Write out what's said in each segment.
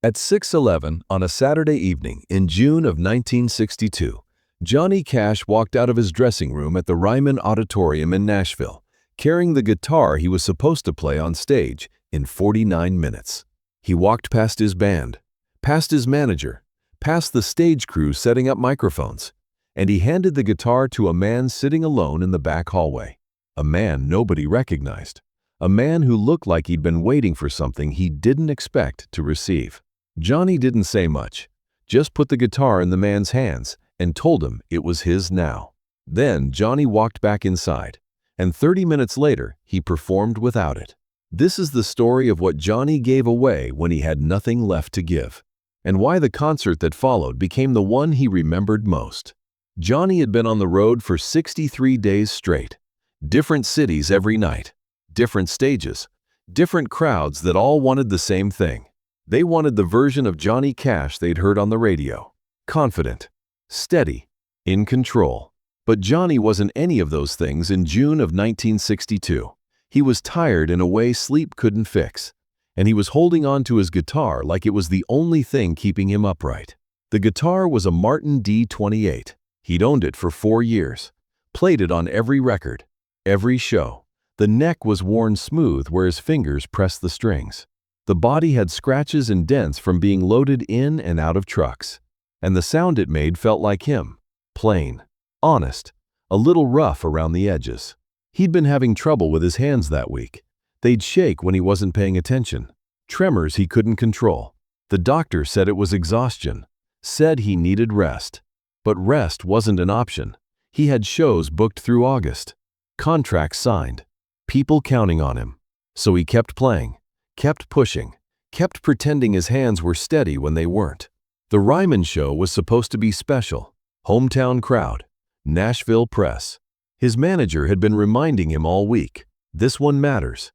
At 6:11 on a Saturday evening in June of 1962, Johnny Cash walked out of his dressing room at the Ryman Auditorium in Nashville, carrying the guitar he was supposed to play on stage in 49 minutes. He walked past his band, past his manager, past the stage crew setting up microphones, and he handed the guitar to a man sitting alone in the back hallway. A man nobody recognized. A man who looked like he'd been waiting for something he didn't expect to receive. Johnny didn't say much, just put the guitar in the man's hands and told him it was his now. Then Johnny walked back inside, and 30 minutes later, he performed without it. This is the story of what Johnny gave away when he had nothing left to give, and why the concert that followed became the one he remembered most. Johnny had been on the road for 63 days straight, different cities every night, different stages, different crowds that all wanted the same thing. They wanted the version of Johnny Cash they'd heard on the radio. Confident, steady, in control. But Johnny wasn't any of those things in June of 1962. He was tired in a way sleep couldn't fix, and he was holding on to his guitar like it was the only thing keeping him upright. The guitar was a Martin D28. He'd owned it for 4 years, played it on every record, every show. The neck was worn smooth where his fingers pressed the strings. The body had scratches and dents from being loaded in and out of trucks, and the sound it made felt like him, plain, honest, a little rough around the edges. He'd been having trouble with his hands that week. They'd shake when he wasn't paying attention, tremors he couldn't control. The doctor said it was exhaustion, said he needed rest. But rest wasn't an option. He had shows booked through August, contracts signed, people counting on him. So he kept playing, kept pushing, kept pretending his hands were steady when they weren't. The Ryman show was supposed to be special. Hometown crowd, Nashville press. His manager had been reminding him all week, this one matters.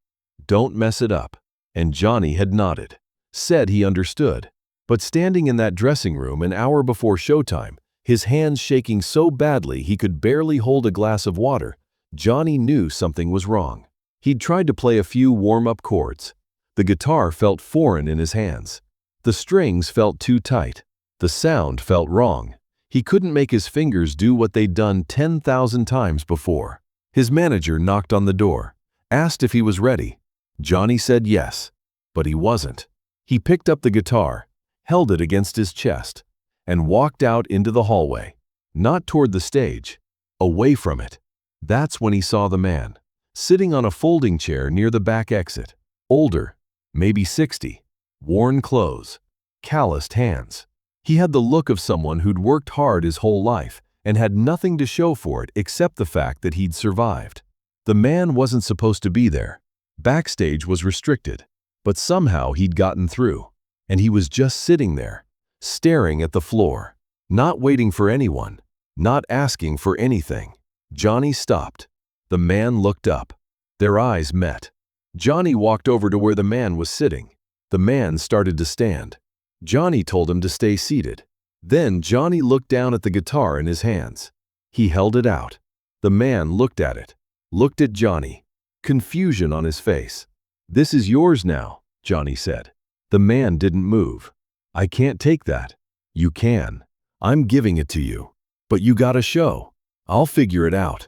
Don't mess it up. And Johnny had nodded, said he understood. But standing in that dressing room an hour before showtime, his hands shaking so badly he could barely hold a glass of water, Johnny knew something was wrong. He'd tried to play a few warm-up chords. The guitar felt foreign in his hands. The strings felt too tight. The sound felt wrong. He couldn't make his fingers do what they'd done 10,000 times before. His manager knocked on the door, asked if he was ready. Johnny said yes, but he wasn't. He picked up the guitar, held it against his chest, and walked out into the hallway, not toward the stage, away from it. That's when he saw the man, sitting on a folding chair near the back exit, older, maybe 60, worn clothes, calloused hands. He had the look of someone who'd worked hard his whole life and had nothing to show for it except the fact that he'd survived. The man wasn't supposed to be there. Backstage was restricted, but somehow he'd gotten through, and he was just sitting there, staring at the floor, not waiting for anyone, not asking for anything. Johnny stopped. The man looked up. Their eyes met. Johnny walked over to where the man was sitting. The man started to stand. Johnny told him to stay seated. Then Johnny looked down at the guitar in his hands. He held it out. The man looked at it, looked at Johnny, confusion on his face. "This is yours now," Johnny said. The man didn't move. "I can't take that." "You can. I'm giving it to you. But you gotta show. I'll figure it out."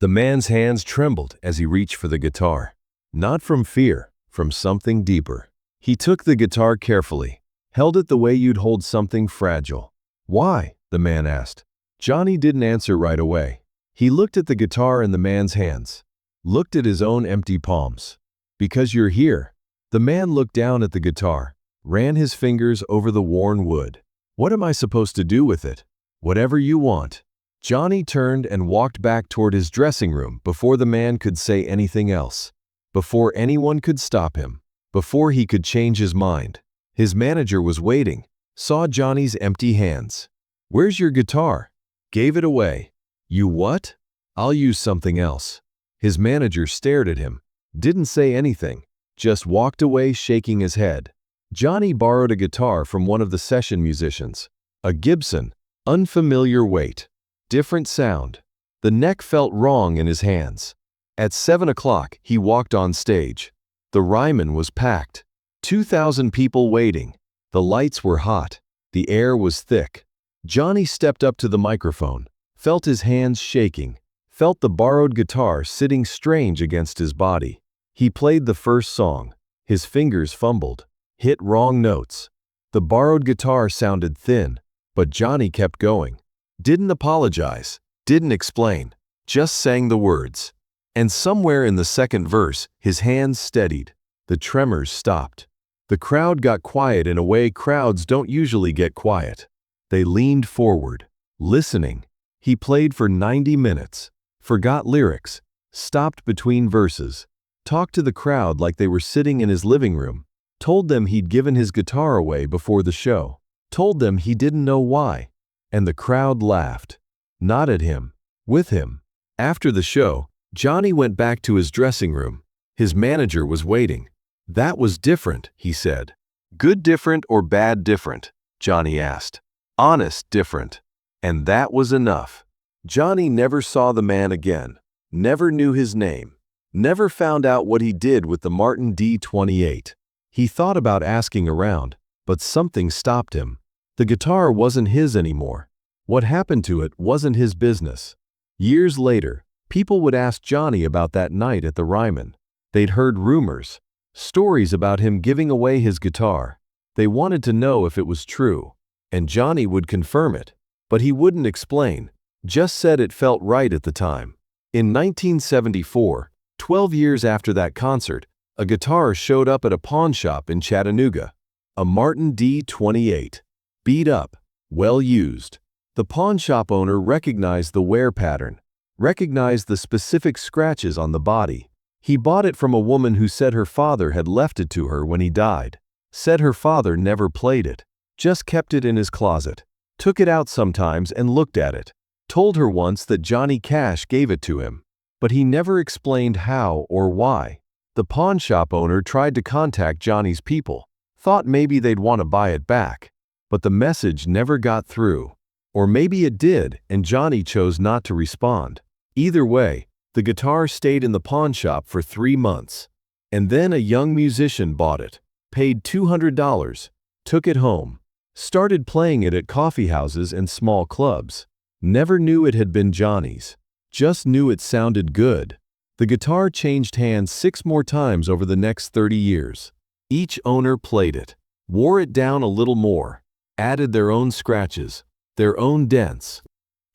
The man's hands trembled as he reached for the guitar. Not from fear, from something deeper. He took the guitar carefully, held it the way you'd hold something fragile. "Why?" the man asked. Johnny didn't answer right away. He looked at the guitar in the man's hands, looked at his own empty palms. "Because you're here." The man looked down at the guitar, ran his fingers over the worn wood. "What am I supposed to do with it?" "Whatever you want." Johnny turned and walked back toward his dressing room before the man could say anything else, before anyone could stop him, before he could change his mind. His manager was waiting, saw Johnny's empty hands. "Where's your guitar?" "Gave it away." "You what?" "I'll use something else." His manager stared at him, didn't say anything, just walked away shaking his head. Johnny borrowed a guitar from one of the session musicians. A Gibson, unfamiliar weight, different sound. The neck felt wrong in his hands. At 7 o'clock, he walked on stage. The Ryman was packed. 2,000 people waiting. The lights were hot. The air was thick. Johnny stepped up to the microphone, felt his hands shaking, felt the borrowed guitar sitting strange against his body. He played the first song. His fingers fumbled, hit wrong notes. The borrowed guitar sounded thin, but Johnny kept going. Didn't apologize, didn't explain, just sang the words. And somewhere in the second verse, his hands steadied. The tremors stopped. The crowd got quiet in a way crowds don't usually get quiet. They leaned forward, listening. He played for 90 minutes, forgot lyrics, stopped between verses, talked to the crowd like they were sitting in his living room, told them he'd given his guitar away before the show, told them he didn't know why. And the crowd laughed. Not at him, with him. After the show, Johnny went back to his dressing room. His manager was waiting. "That was different," he said. "Good different or bad different?" Johnny asked. "Honest different." And that was enough. Johnny never saw the man again, never knew his name, never found out what he did with the Martin D28. He thought about asking around, but something stopped him. The guitar wasn't his anymore. What happened to it wasn't his business. Years later, people would ask Johnny about that night at the Ryman. They'd heard rumors, stories about him giving away his guitar. They wanted to know if it was true, and Johnny would confirm it, but he wouldn't explain, just said it felt right at the time. In 1974, 12 years after that concert, a guitar showed up at a pawn shop in Chattanooga. A Martin D28. Beat up, well used. The pawn shop owner recognized the wear pattern, recognized the specific scratches on the body. He bought it from a woman who said her father had left it to her when he died. Said her father never played it, just kept it in his closet. Took it out sometimes and looked at it. Told her once that Johnny Cash gave it to him, but he never explained how or why. The pawn shop owner tried to contact Johnny's people, thought maybe they'd want to buy it back, but the message never got through. Or maybe it did, and Johnny chose not to respond. Either way, the guitar stayed in the pawn shop for 3 months. And then a young musician bought it, paid $200, took it home, started playing it at coffee houses and small clubs. Never knew it had been Johnny's, just knew it sounded good. The guitar changed hands 6 more times over the next 30 years. Each owner played it, wore it down a little more, added their own scratches, their own dents.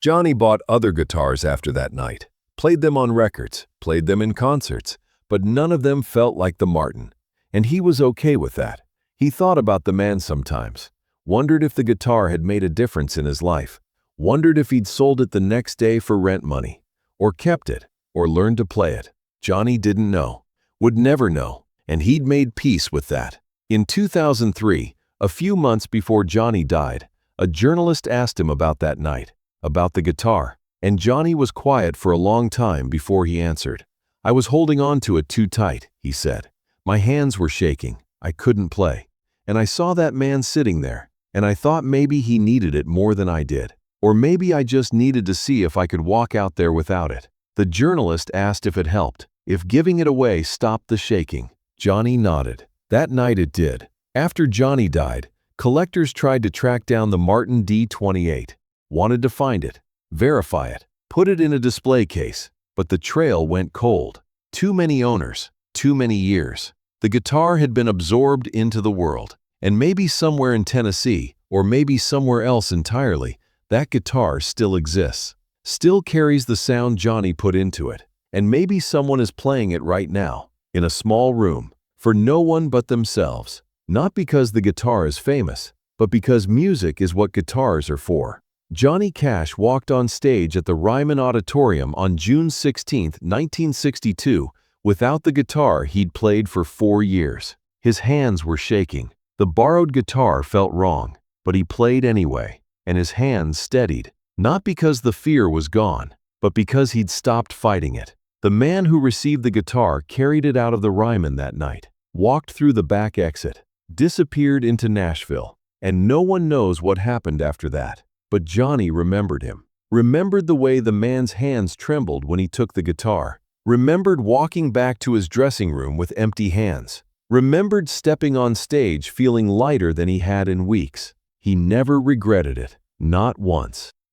Johnny bought other guitars after that night, played them on records, played them in concerts, but none of them felt like the Martin. And he was okay with that. He thought about the man sometimes, wondered if the guitar had made a difference in his life, wondered if he'd sold it the next day for rent money, or kept it, or learned to play it. Johnny didn't know, would never know, and he'd made peace with that. In 2003, a few months before Johnny died, a journalist asked him about that night, about the guitar, and Johnny was quiet for a long time before he answered. "I was holding on to it too tight," he said. "My hands were shaking. I couldn't play. And I saw that man sitting there, and I thought maybe he needed it more than I did. Or maybe I just needed to see if I could walk out there without it." The journalist asked if it helped, if giving it away stopped the shaking. Johnny nodded. That night it did. After Johnny died, collectors tried to track down the Martin D28, wanted to find it, verify it, put it in a display case, but the trail went cold. Too many owners, too many years. The guitar had been absorbed into the world, and maybe somewhere in Tennessee, or maybe somewhere else entirely, that guitar still exists, still carries the sound Johnny put into it, and maybe someone is playing it right now, in a small room, for no one but themselves. Not because the guitar is famous, but because music is what guitars are for. Johnny Cash walked on stage at the Ryman Auditorium on June 16, 1962, without the guitar he'd played for 4 years. His hands were shaking. The borrowed guitar felt wrong, but he played anyway, and his hands steadied, not because the fear was gone, but because he'd stopped fighting it. The man who received the guitar carried it out of the Ryman that night, walked through the back exit, disappeared into Nashville, and no one knows what happened after that. But Johnny remembered him, remembered the way the man's hands trembled when he took the guitar, remembered walking back to his dressing room with empty hands, remembered stepping on stage feeling lighter than he had in weeks. He never regretted it, not once.